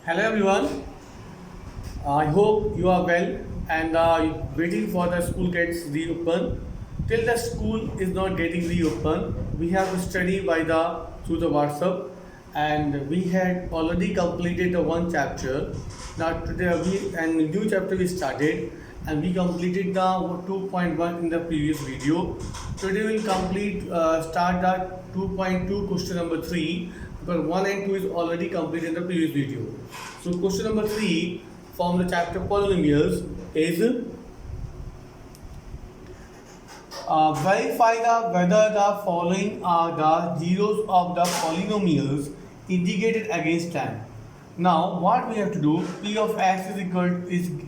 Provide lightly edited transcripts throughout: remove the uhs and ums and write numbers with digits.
Hello everyone. I hope you are well and waiting for the school gets reopened. Till the school is not getting reopened, we have to study by the through the WhatsApp, and we had already completed the one chapter. Now today we and new chapter we started and we completed the 2.1 in the previous video. Today we will start the 2.2 question number 3, because 1 and 2 is already completed in the previous video. So question number 3 from the chapter polynomials is verify whether the following are the zeros of the polynomials integrated against time. Now what we have to do, p of x is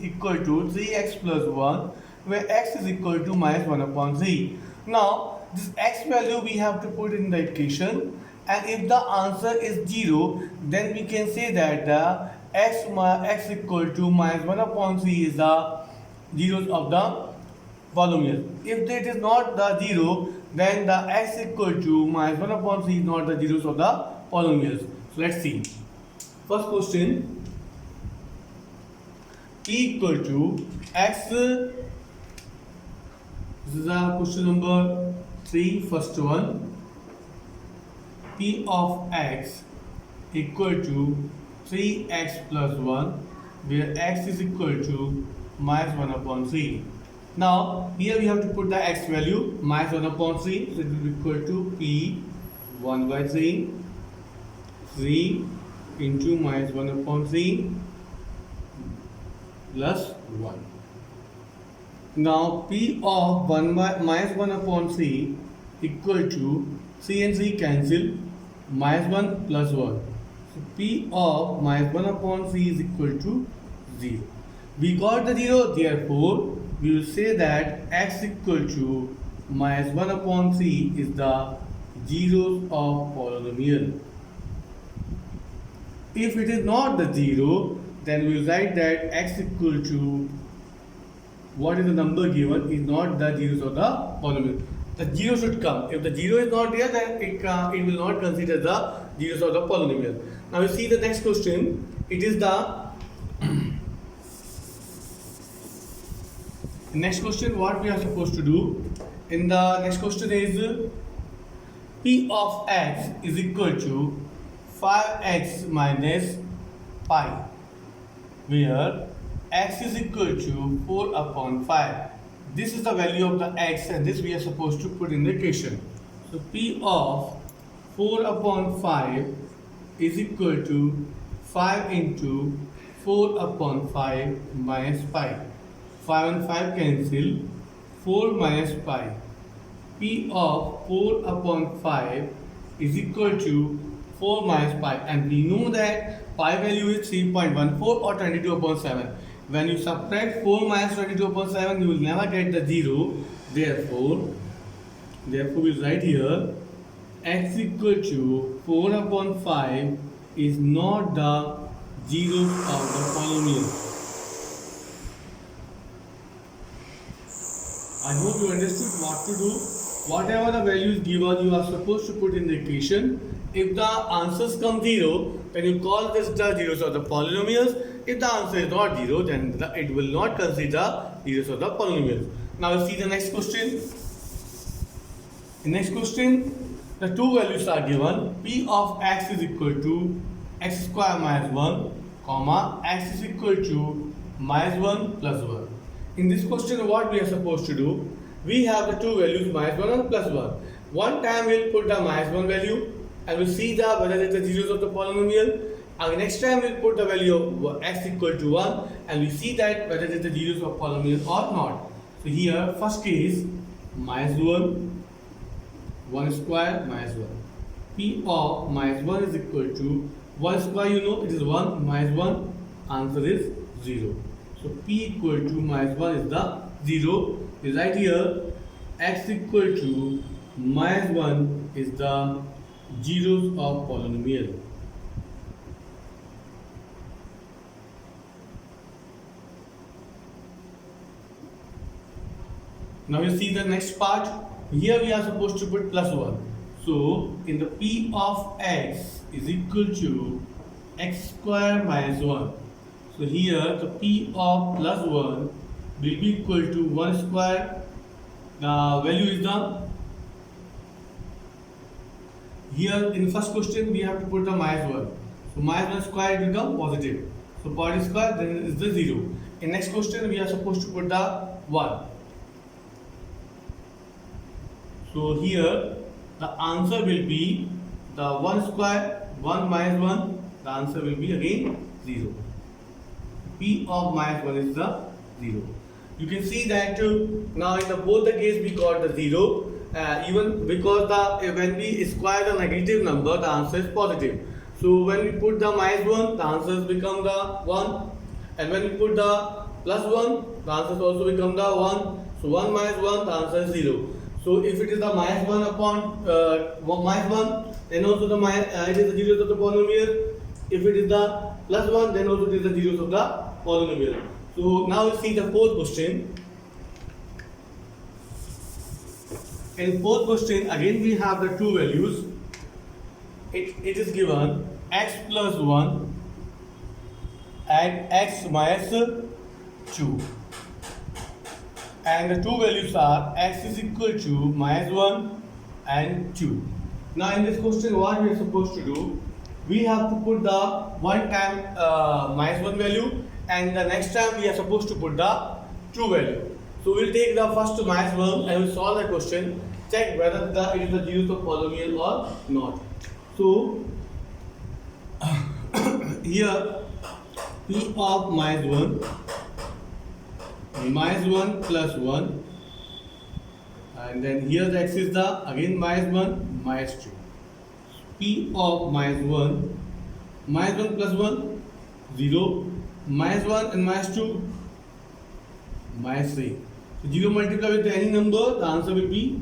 equal to 3x plus 1, where x is equal to minus 1 upon 3. Now this x value we have to put in the equation, and if the answer is 0, then we can say that the x equal to minus 1 upon 3 is the zeros of the polynomial. If it is not the 0, then the x equal to minus 1 upon 3 is not the zeros of the polynomials. So let's see. First question, p equal to x. This is the question number 3, first one. P of x equal to 3x plus 1, where x is equal to minus 1 upon 3. Now here we have to put the x value minus 1 upon 3, so it will be equal to p 1 by 3 into minus 1 upon 3 plus 1. Now p of minus 1 upon 3 equal to 3 and 3 cancel, minus 1 plus 1. So p of minus 1 upon 3 is equal to 0. We got the 0, therefore we will say that x equal to minus 1 upon 3 is the zeros of polynomial. If it is not the 0, then we will write that x equal to what is the number given is not the zeros of the polynomial. The 0 should come. If the 0 is not there, then it will not consider the zeros of the polynomial. Now we see the next question. It is the next question. What we are supposed to do in the next question is p of x is equal to 5x minus pi, where x is equal to 4 upon 5. This is the value of the x, and this we are supposed to put in the equation. So p of 4 upon 5 is equal to 5 into 4 upon 5 minus pi. 5 and 5 cancel, 4 minus pi. P of 4 upon 5 is equal to 4 minus pi, and we know that pi value is 3.14 or 22 upon 7. When you subtract 4 minus 22 upon 7, you will never get the 0. Therefore we write here x equal to 4 upon 5 is not the zeros of the polynomial. I hope you understood what to do. Whatever the value is given, you are supposed to put in the equation. If the answers come 0, then you call this the zeros of the polynomials. If the answer is not 0, then it will not consider zeros of the polynomials. Now we see the next question. In next question, the two values are given. P of x is equal to x square minus 1, comma x is equal to minus 1 plus 1. In this question, what we are supposed to do? We have the two values minus 1 and plus 1. One time we will put the minus 1 value and we will see whether it is the zeros of the polynomial. And next time we will put the value of x equal to 1 and we see that whether it is the zeros of polynomial or not. So here, first case, minus 1, 1 square minus 1. P of minus 1 is equal to 1 square, you know it is 1 minus 1, answer is 0. So p equal to minus 1 is the 0. We write here x equal to minus 1 is the zeros of polynomial. Now you see the next part. Here we are supposed to put plus 1. So in the p of x is equal to x square minus 1. So here the p of plus 1 will be equal to 1 square. The value is the, here in first question we have to put the minus 1. So minus 1 square will become positive. So part square then is the 0. In next question we are supposed to put the 1. So here the answer will be the 1 square, 1 minus 1, the answer will be again 0. P of minus 1 is the 0. You can see that now in the both the case we got the 0. Even because the when we square the negative number, the answer is positive. So when we put the minus 1, the answers become the 1, and when we put the plus 1, the answers also become the 1. So 1 minus 1, the answer is 0. So if it is the minus 1 upon minus 1, then also the it is the zeros of the polynomial. If it is the plus 1, then also it is the zeros of the polynomial. So now we see the fourth question. In fourth question, again we have the two values. It is given x plus 1 and x minus 2. And the two values are x is equal to minus 1 and 2. Now in this question what we are supposed to do, we have to put the one time minus 1 value, and the next time we are supposed to put the 2 value. So we'll take the first minus 1 and we'll solve the question, check whether it is the zeros of polynomial or not. So here p of minus 1 plus 1, and then here the x is the again minus 1 minus 2. P of minus 1 plus 1 0, minus 1 and minus 2 minus 3. So 0 multiplied with any number, the answer will be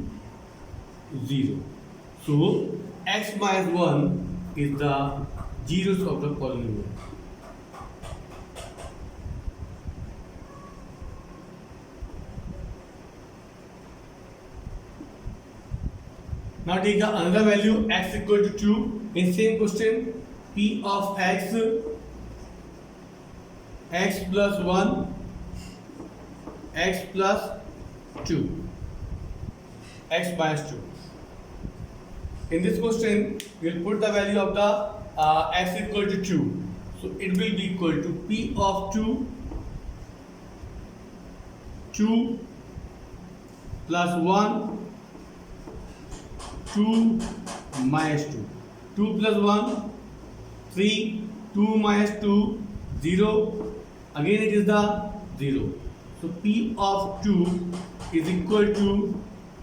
0. So x minus 1 is the zeros of the polynomial. Now take the another value x equal to 2. In same question, p of x plus 1, x plus 2, x minus 2. In this question, we will put the value of the x equal to 2. So it will be equal to p of 2 plus 1, 2 minus 2. 2 plus 1, 3, 2 minus 2, 0. Again it is the 0. So p of 2 is equal to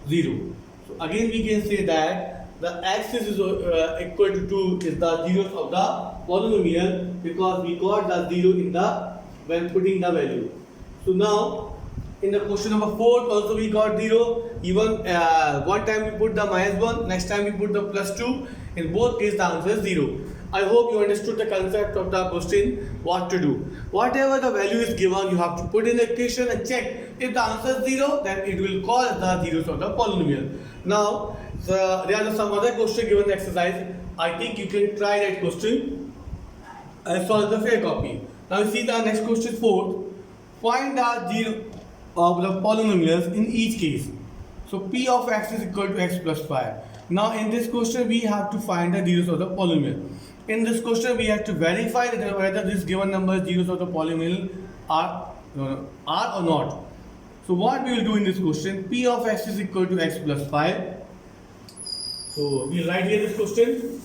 0. So again we can say that the x is equal to 2 is the zeros of the polynomial, because we got the 0 in the when putting the value. So now in the question number 4 also we got 0. Even one time we put the minus 1, next time we put the plus 2. In both cases the answer is 0. I hope you understood the concept of the question, what to do. Whatever the value is given, you have to put in the equation and check. If the answer is 0, then it will call the zeros of the polynomial. Now there are some other question given in the exercise. I think you can try that question and solve the fair copy. Now you see the next question 4. Find the zero of the polynomials in each case. So p of x is equal to x plus 5. Now in this question we have to find the zeros of the polynomial. In this question we have to verify that whether this given number zeros of the polynomial are or not. So what we will do in this question, p of x is equal to x plus 5. So we will write here this question.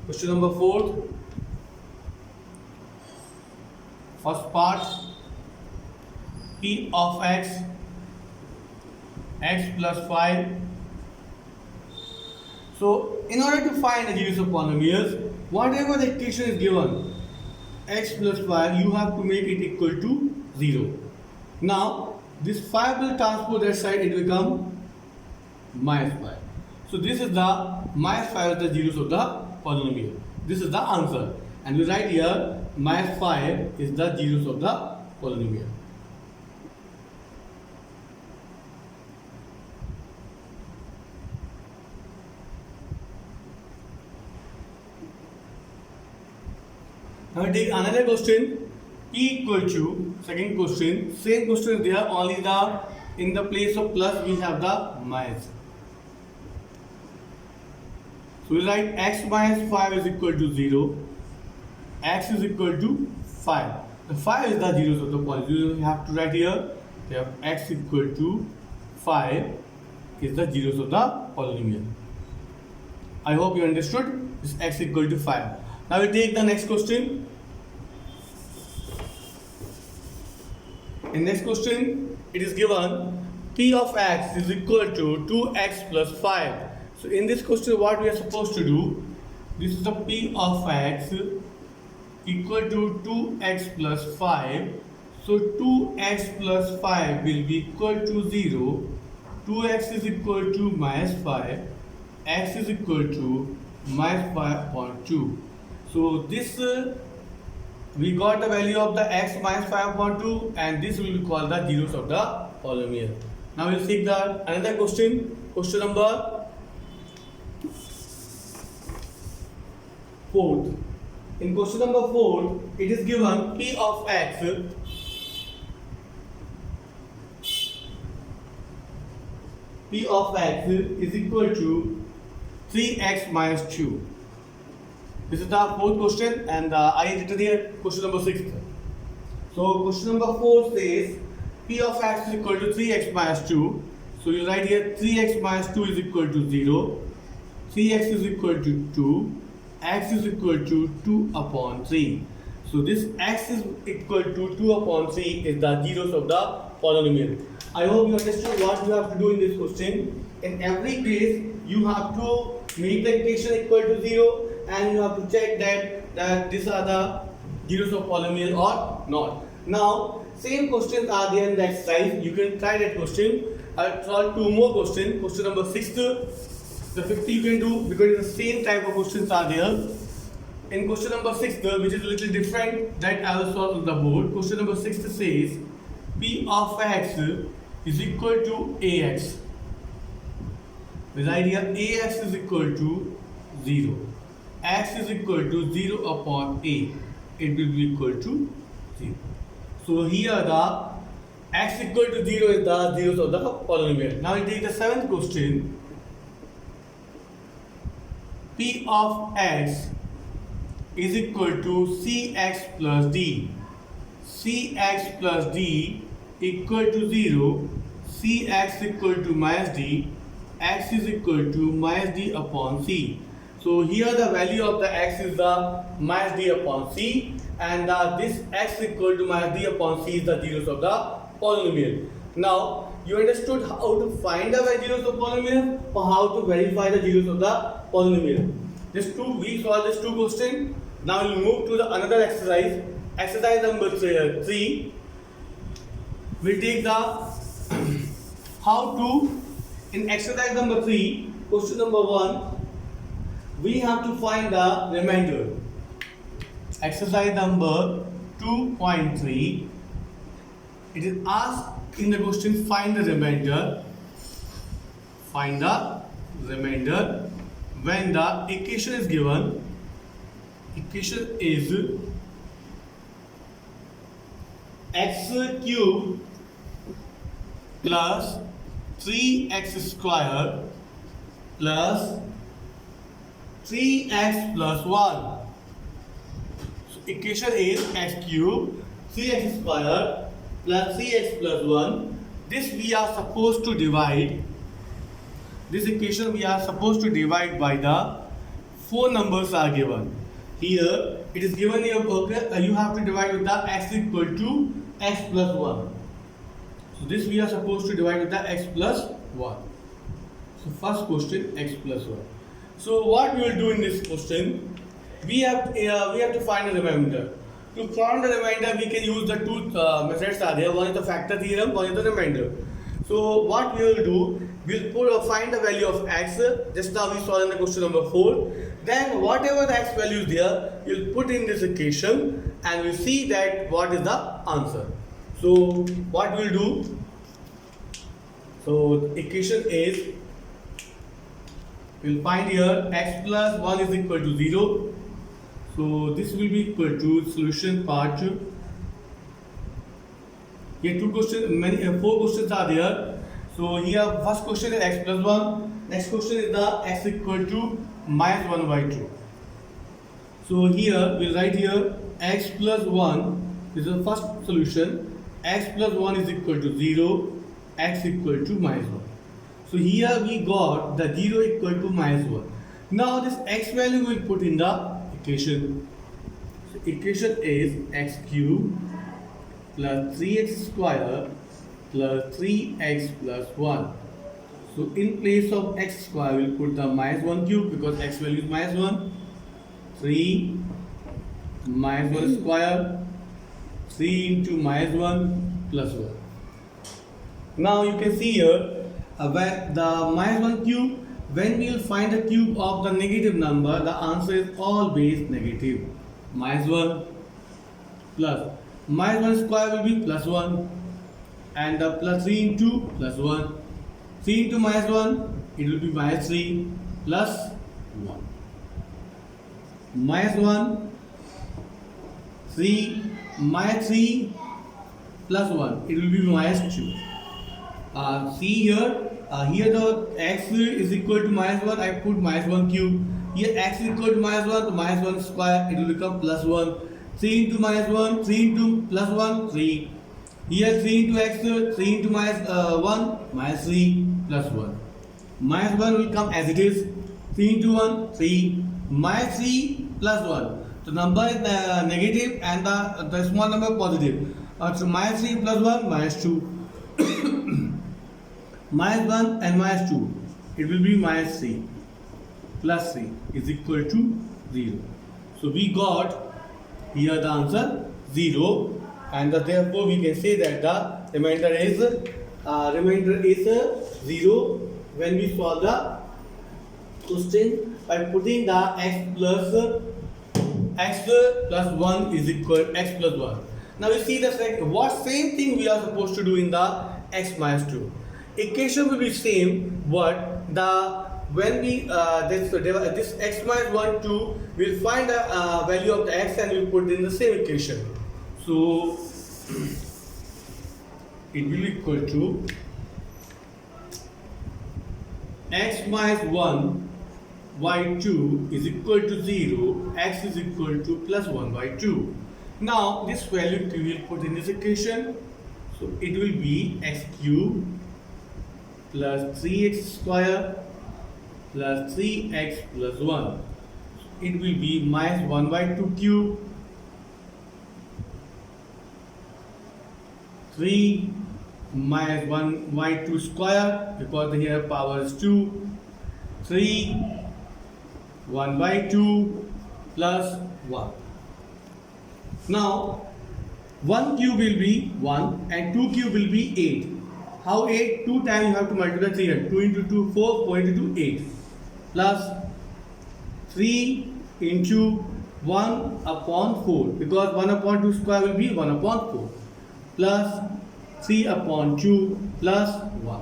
Question number 4. First part, p of x plus 5. So in order to find the zeros of polynomials, whatever the equation is given, x plus 5, you have to make it equal to 0. Now this 5 will transpose that side, it will become minus 5. So this is the minus 5 is the zeros of the polynomial. This is the answer. And we write here minus 5 is the zeros of the polynomial. Now we take another question. P equal to, second question, same question is there, only the in the place of plus we have the minus. So we write x minus 5 is equal to 0. X is equal to 5. The 5 is the zeros of the polynomial. You have to write here. We have x equal to 5 is the zeros of the polynomial. I hope you understood. This x equal to 5. Now we take the next question. In next question, it is given p of x is equal to 2x plus 5. So in this question, what we are supposed to do? This is the p of x equal to 2x plus 5. So 2x plus 5 will be equal to 0. 2x is equal to minus 5. X is equal to minus 5.2. So this we got the value of the x minus 5.2, and this will be called the zeros of the polynomial. Now we will see the another question. Question number 4. In question number 4, it is given p of x is equal to 3x minus 2. This is the fourth question, and I written here question number 6. So question number 4 says p of x is equal to 3x minus 2. So you write here 3x minus 2 is equal to 0. 3x is equal to 2. X is equal to 2 upon 3. So this x is equal to 2 upon 3 is the zeros of the polynomial. I hope you understood what you have to do in this question. In every case, you have to make the equation equal to 0, and you have to check that these are the zeros of polynomial or not. Now, same questions are there in the exercise. You can try that question. I'll solve 2 more questions. Question number 6, the 50 you can do because the same type of questions are there. In question number 6, which is a little different, that I will solve on the board. Question number 6 says p of x is equal to ax. With idea ax is equal to 0. X is equal to 0 upon a. It will be equal to 0. So here the x equal to 0 is the zeros of the polynomial. Now we take the 7th question. P of x is equal to cx plus d. Cx plus d equal to 0. Cx equal to minus d. X is equal to minus d upon c. So here the value of the x is the minus d upon c, and this x equal to minus d upon c is the zeros of the polynomial. Now you understood how to find the zeros of polynomial or how to verify the zeros of the polynomial. We solved this 2 questions. Now we'll move to the another exercise. Exercise number 3. We'll take the how to. In exercise number 3, question number 1, we have to find the remainder. Exercise number 2.3, it is asked in the question, find the remainder. Find the remainder when the equation is given. Equation is x cube plus 3x square plus 3x plus 1. So equation is x cube 3x square plus 3x plus 1. This we are supposed to divide. This equation we are supposed to divide by the 4 numbers are given. Here it is given here, you have to divide with the x equal to x plus 1. So this we are supposed to divide with the x plus 1. So first question, x plus 1. So what we will do in this question, we have to find a remainder. To find the remainder, we can use the 2 methods are there. One is the factor theorem, one is the remainder. So what we will do, we will find the value of x. Just now we saw in the question number 4. Then whatever the x value is there, you will put in this equation and we will see that what is the answer. So what we will do, so equation is, we will find here x plus 1 is equal to 0. So this will be equal to solution part 2. Here two questions, four questions are there. So here first question is x plus 1. Next question is the x equal to minus 1 by 2. So here we'll write here x plus 1 is the first solution. X plus 1 is equal to 0, x equal to minus 1. So here we got the 0 equal to minus 1. Now this x value we will put in the equation. So equation is x cube plus 3x square plus 3x plus 1. So in place of x square we will put the minus 1 cube because x value is minus 1. 3 minus 1 square, 3 into minus 1 plus 1. Now you can see here when the minus 1 cube, when we will find the cube of the negative number, the answer is always negative. Minus 1 plus minus 1 square will be plus 1 and the plus 3 into plus 1. 3 into minus 1, it will be minus 3 plus 1. Minus 1, 3, minus 3 plus 1, it will be minus 2. See here, here the x is equal to minus 1, I put minus 1 cube. Here x is equal to minus 1, so minus 1 square, it will become plus 1. 3 into minus 1, 3 into plus 1, 3. Here 3 into x, 3 into minus 1, minus 3 plus 1. Minus 1 will come as it is. 3 into 1, 3. Minus 3 plus 1. The number is negative and the small number positive. So minus 3 plus 1, minus 2. Minus 1 and minus 2. It will be minus 3 plus 3 is equal to 0. So we got here the answer 0, and therefore we can say that the remainder is 0 when we solve the question by putting the x plus 1 is equal x plus 1. Now we see the same thing we are supposed to do in the x minus 2. Equation will be same, but when we this x minus 1 2, we'll find the value of the x and we'll put in the same equation. So it will equal to x minus 1 by 2 is equal to 0, x is equal to plus 1 by 2. Now this value we will put in this equation. So it will be x cube plus 3x square plus 3x plus 1. It will be minus 1 by 2 cube, 3 minus 1 by 2 square because here power is 2, 3 1 by 2 plus 1. Now 1 cube will be 1 and 2 cube will be 8. How 8? 2 times you have to multiply 3 here. 2 into 2, 4, 4 into 2, 8. Plus 3 into 1 upon 4. Because 1 upon 2 square will be 1 upon 4. Plus 3 upon 2 plus 1.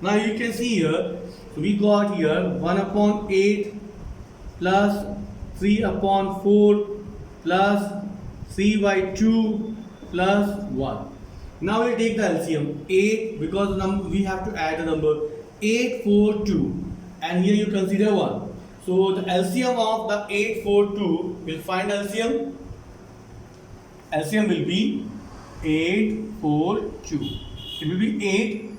Now you can see here, so we got here 1 upon 8 plus 3 upon 4 plus 3 by 2 plus 1. Now we take the LCM 8 because we have to add the number 8, 4, 2 and here you consider 1. So the LCM of the 8, 4, 2 will find LCM. LCM will be 8, 4, 2. It will be 8.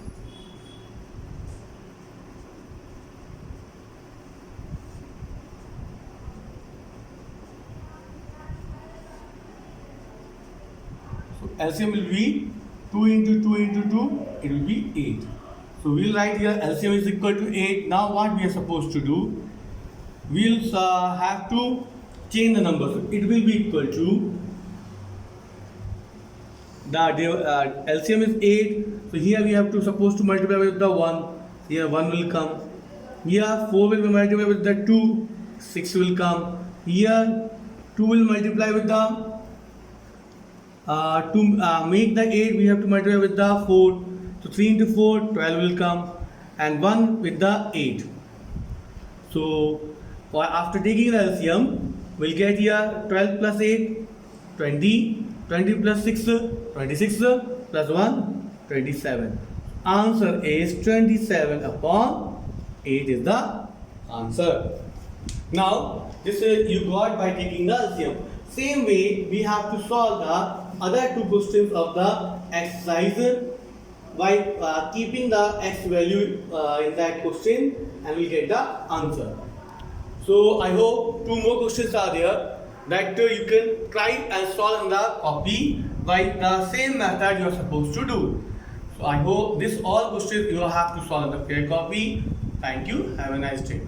So LCM will be 2 into 2 into 2, it will be 8. So we will write here LCM is equal to 8. Now what we are supposed to do? We will have to change the number. So it will be equal to the LCM is 8. So here we have to supposed to multiply with the 1. Here 1 will come. Here 4 will be multiplied with the 2. 6 will come. Here 2 will multiply with the to make the 8 we have to multiply with the 4. So 3 into 4, 12 will come and 1 with the 8. So after taking the LCM, we'll get here 12 plus 8, 20, 20 plus 6, 26 plus 1, 27. Answer is 27 upon 8 is the answer. Now, this you got by taking the LCM. Same way, we have to solve the other two questions of the exercise by keeping the x value in that question, and we'll get the answer. So I hope two more questions are there that you can try and solve in the copy by the same method you are supposed to do. So I hope this all questions you have to solve in the fair copy. Thank you. Have a nice day.